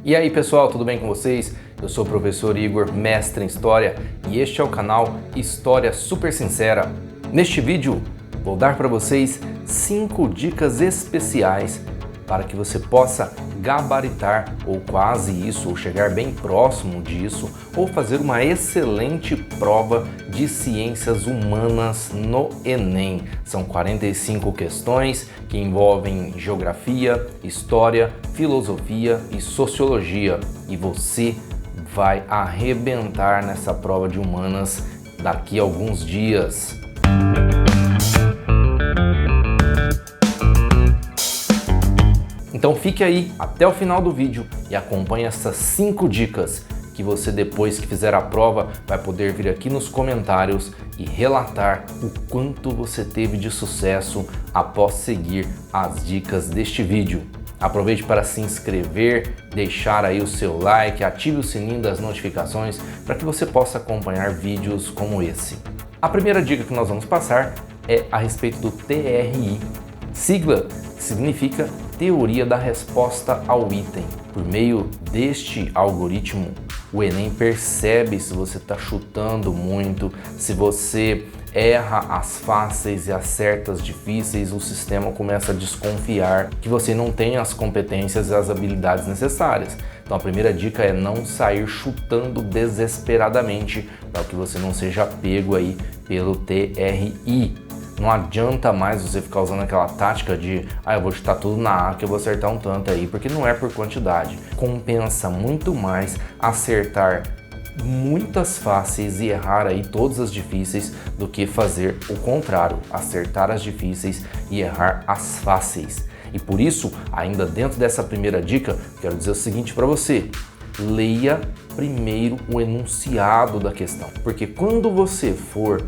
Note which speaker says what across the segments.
Speaker 1: E aí pessoal, tudo bem com vocês? Eu sou o professor Igor, mestre em História, e este é o canal História Super Sincera. Neste vídeo, vou dar para vocês 5 dicas especiais para que você possa gabaritar, ou quase isso, ou chegar bem próximo disso, ou fazer uma excelente prova de ciências humanas no Enem. São 45 questões que envolvem geografia, história, filosofia e sociologia. E você vai arrebentar nessa prova de humanas daqui a alguns dias. Então fique aí até o final do vídeo e acompanhe essas 5 dicas que você, depois que fizer a prova, vai poder vir aqui nos comentários e relatar o quanto você teve de sucesso após seguir as dicas deste vídeo. Aproveite para se inscrever, deixar aí o seu like, ative o sininho das notificações para que você possa acompanhar vídeos como esse. A primeira dica que nós vamos passar é a respeito do TRI, sigla que significa Teoria da Resposta ao Item. Por meio deste algoritmo, o Enem percebe se você está chutando muito, se você erra as fáceis e acerta as difíceis, o sistema começa a desconfiar que você não tem as competências e as habilidades necessárias. Então a primeira dica é não sair chutando desesperadamente para que você não seja pego aí pelo TRI. Não adianta mais você ficar usando aquela tática de eu vou chutar tudo na A que eu vou acertar um tanto aí, porque não é por quantidade. Compensa muito mais acertar muitas fáceis e errar aí todas as difíceis do que fazer o contrário, acertar as difíceis e errar as fáceis. E por isso, ainda dentro dessa primeira dica, quero dizer o seguinte para você: leia primeiro o enunciado da questão, porque quando você for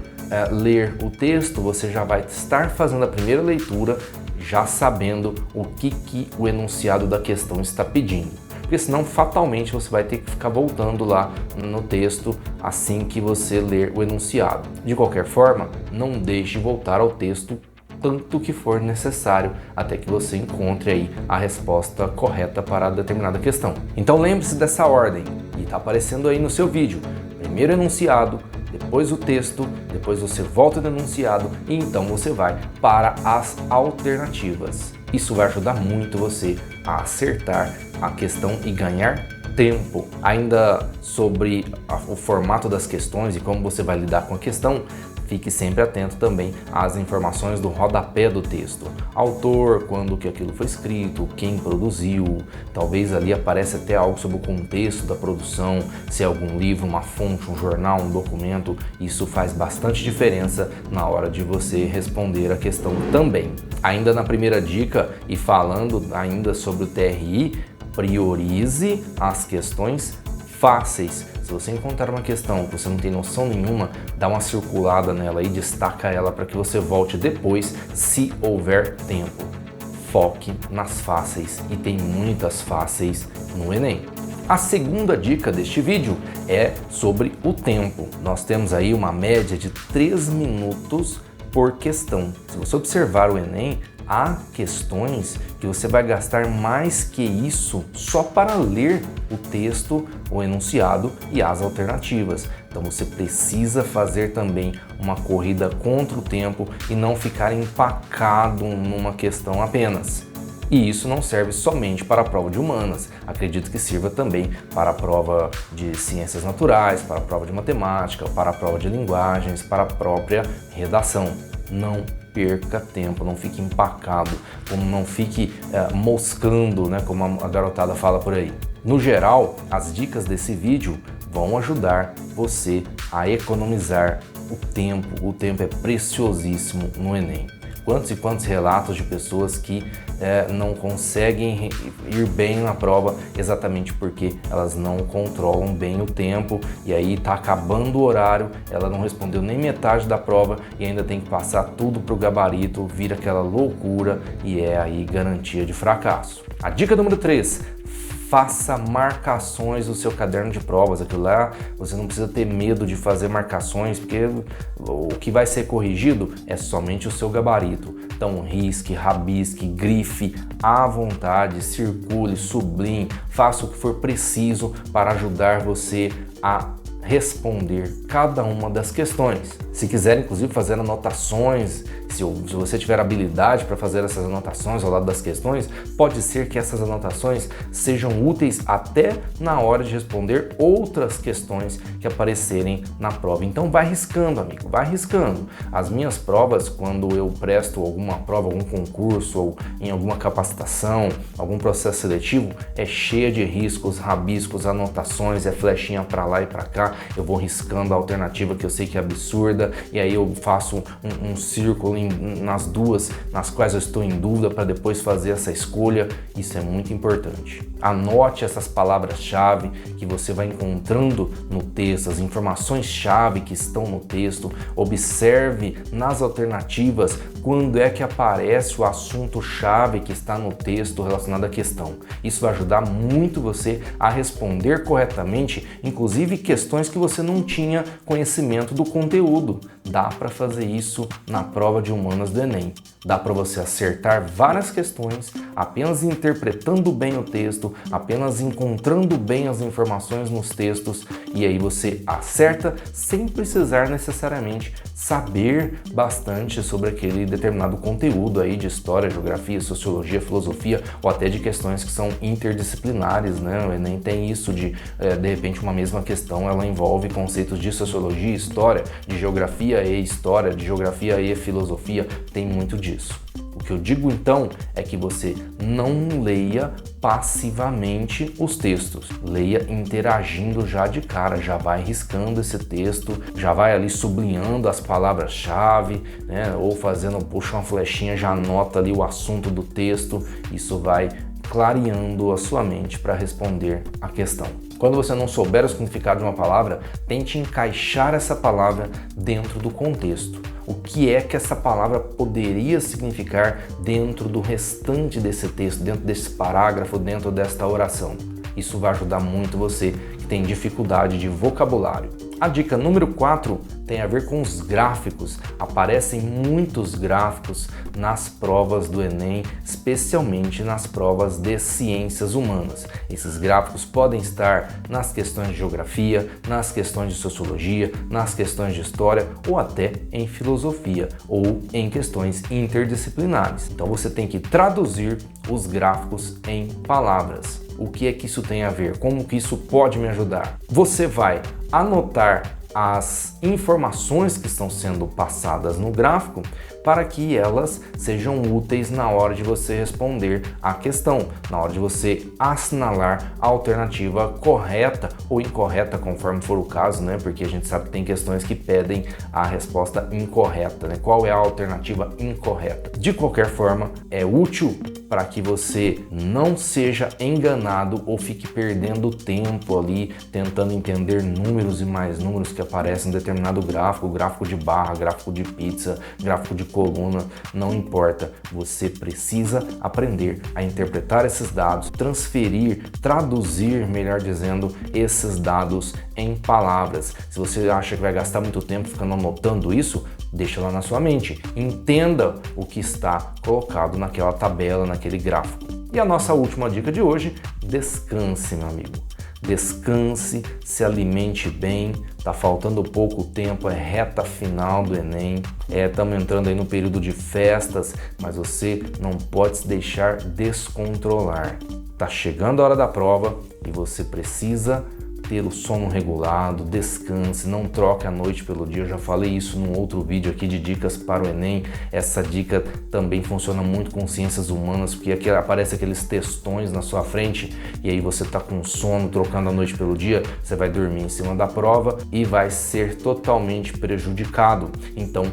Speaker 1: ler o texto, você já vai estar fazendo a primeira leitura já sabendo o que o enunciado da questão está pedindo. Porque senão fatalmente você vai ter que ficar voltando lá no texto assim que você ler o enunciado. De qualquer forma, não deixe de voltar ao texto tanto que for necessário até que você encontre aí a resposta correta para determinada questão. Então lembre-se dessa ordem e está aparecendo aí no seu vídeo. Primeiro enunciado, depois o texto, depois você volta no enunciado e então você vai para as alternativas. Isso vai ajudar muito você a acertar a questão e ganhar tempo. Ainda sobre o formato das questões e como você vai lidar com a questão, fique sempre atento também às informações do rodapé do texto. Autor, quando que aquilo foi escrito, quem produziu, talvez ali apareça até algo sobre o contexto da produção, se é algum livro, uma fonte, um jornal, um documento. Isso faz bastante diferença na hora de você responder a questão também. Ainda na primeira dica e falando ainda sobre o TRI, priorize as questões fáceis. Se você encontrar uma questão que você não tem noção nenhuma, dá uma circulada nela e destaca ela para que você volte depois, se houver tempo. Foque nas fáceis, e tem muitas fáceis no Enem. A segunda dica deste vídeo é sobre o tempo. Nós temos aí uma média de 3 minutos por questão. Se você observar o Enem, há questões que você vai gastar mais que isso só para ler o texto, o enunciado e as alternativas. Então você precisa fazer também uma corrida contra o tempo e não ficar empacado numa questão apenas. E isso não serve somente para a prova de humanas, acredito que sirva também para a prova de ciências naturais, para a prova de matemática, para a prova de linguagens, para a própria redação. Não perca tempo, não fique empacado, como não fique moscando, né, como a garotada fala por aí. No geral, as dicas desse vídeo vão ajudar você a economizar o tempo. O tempo é preciosíssimo no Enem. Quantos e quantos relatos de pessoas que não conseguem ir bem na prova exatamente porque elas não controlam bem o tempo e aí está acabando o horário, ela não respondeu nem metade da prova e ainda tem que passar tudo para o gabarito, vira aquela loucura e é aí garantia de fracasso. A dica número 3. Faça marcações no seu caderno de provas. Aquilo lá, você não precisa ter medo de fazer marcações, porque o que vai ser corrigido é somente o seu gabarito. Então risque, rabisque, grife à vontade, circule, sublinhe, faça o que for preciso para ajudar você a responder cada uma das questões. Se quiser, inclusive, fazer anotações, se você tiver habilidade para fazer essas anotações ao lado das questões, pode ser que essas anotações sejam úteis até na hora de responder outras questões que aparecerem na prova. Então vai riscando, amigo, vai riscando. As minhas provas, quando eu presto alguma prova, algum concurso ou em alguma capacitação, algum processo seletivo, é cheia de riscos, rabiscos, anotações, é flechinha para lá e para cá. Eu vou riscando a alternativa que eu sei que é absurda e aí eu faço um círculo nas duas nas quais eu estou em dúvida para depois fazer essa escolha. Isso é muito importante. Anote essas palavras-chave que você vai encontrando no texto, as informações-chave que estão no texto. Observe nas alternativas quando é que aparece o assunto-chave que está no texto relacionado à questão. Isso vai ajudar muito você a responder corretamente, inclusive questões que você não tinha conhecimento do conteúdo. Dá para fazer isso na prova de humanas do Enem. Dá para você acertar várias questões apenas interpretando bem o texto, apenas encontrando bem as informações nos textos, e aí você acerta sem precisar necessariamente saber bastante sobre aquele determinado conteúdo aí de história, geografia, sociologia, filosofia ou até de questões que são interdisciplinares, né? O Enem tem isso de repente uma mesma questão ela envolve conceitos de sociologia, história, de geografia e história, de geografia e filosofia, tem muito disso. O que eu digo então é que você não leia passivamente os textos, leia interagindo já de cara, já vai riscando esse texto, já vai ali sublinhando as palavras-chave, né? Ou puxa uma flechinha, já anota ali o assunto do texto, isso vai clareando a sua mente para responder a questão. Quando você não souber o significado de uma palavra, tente encaixar essa palavra dentro do contexto. O que é que essa palavra poderia significar dentro do restante desse texto, dentro desse parágrafo, dentro desta oração? Isso vai ajudar muito você que tem dificuldade de vocabulário. A dica número 4 tem a ver com os gráficos. Aparecem muitos gráficos nas provas do Enem, especialmente nas provas de ciências humanas. Esses gráficos podem estar nas questões de geografia, nas questões de sociologia, nas questões de história ou até em filosofia ou em questões interdisciplinares. Então você tem que traduzir os gráficos em palavras. O que é que isso tem a ver? Como que isso pode me ajudar? Você vai anotar as informações que estão sendo passadas no gráfico para que elas sejam úteis na hora de você responder a questão, na hora de você assinalar a alternativa correta ou incorreta, conforme for o caso, né? Porque a gente sabe que tem questões que pedem a resposta incorreta, né? Qual é a alternativa incorreta? De qualquer forma, é útil para que você não seja enganado ou fique perdendo tempo ali tentando entender números e mais números que aparecem em determinado gráfico, gráfico de barra, gráfico de pizza, gráfico de coluna, não importa. Você precisa aprender a interpretar esses dados, transferir, traduzir, melhor dizendo, esses dados em palavras. Se você acha que vai gastar muito tempo ficando anotando isso, deixa lá na sua mente. Entenda o que está colocado naquela tabela, naquele gráfico. E a nossa última dica de hoje, descanse, meu amigo. Descanse, se alimente bem, tá faltando pouco tempo, é reta final do Enem, estamos entrando aí no período de festas, mas você não pode se deixar descontrolar. Tá chegando a hora da prova e você precisa ter o sono regulado, descanse, não troque a noite pelo dia. Eu já falei isso num outro vídeo aqui de dicas para o Enem. Essa dica também funciona muito com ciências humanas, porque aqui aparece aqueles textões na sua frente e aí você tá com sono, trocando a noite pelo dia, você vai dormir em cima da prova e vai ser totalmente prejudicado. Então,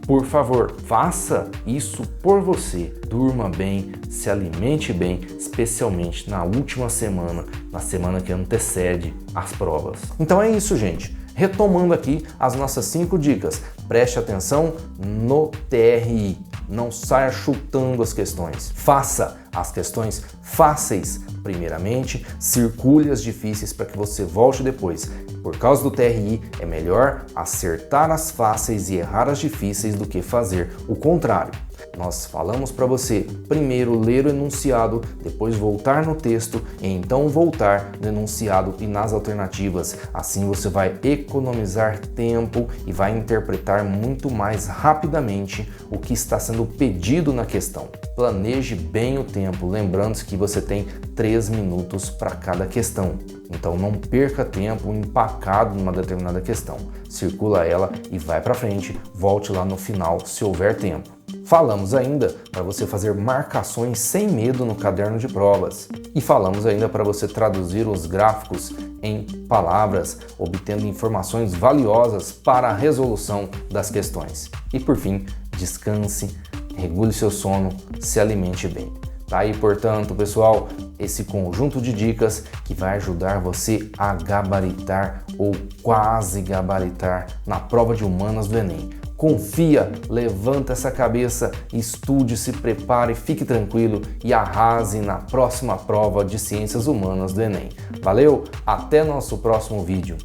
Speaker 1: por favor, faça isso por você. Durma bem, se alimente bem, especialmente na última semana, na semana que antecede as provas. Então é isso, gente. Retomando aqui as nossas 5 dicas. Preste atenção no TRI. Não saia chutando as questões. Faça as questões fáceis primeiramente, circule as difíceis para que você volte depois. Por causa do TRI, é melhor acertar as fáceis e errar as difíceis do que fazer o contrário. Nós falamos para você primeiro ler o enunciado, depois voltar no texto e então voltar no enunciado e nas alternativas. Assim você vai economizar tempo e vai interpretar muito mais rapidamente o que está sendo pedido na questão. Planeje bem o tempo, lembrando que você tem 3 minutos para cada questão. Então não perca tempo empacado numa determinada questão. Circula ela e vai para frente, volte lá no final se houver tempo. Falamos ainda para você fazer marcações sem medo no caderno de provas. E falamos ainda para você traduzir os gráficos em palavras, obtendo informações valiosas para a resolução das questões. E por fim, descanse, regule seu sono, se alimente bem. Tá aí, portanto, pessoal, esse conjunto de dicas que vai ajudar você a gabaritar ou quase gabaritar na prova de humanas do Enem. Confia, levanta essa cabeça, estude, se prepare, fique tranquilo e arrase na próxima prova de Ciências Humanas do Enem. Valeu, até nosso próximo vídeo.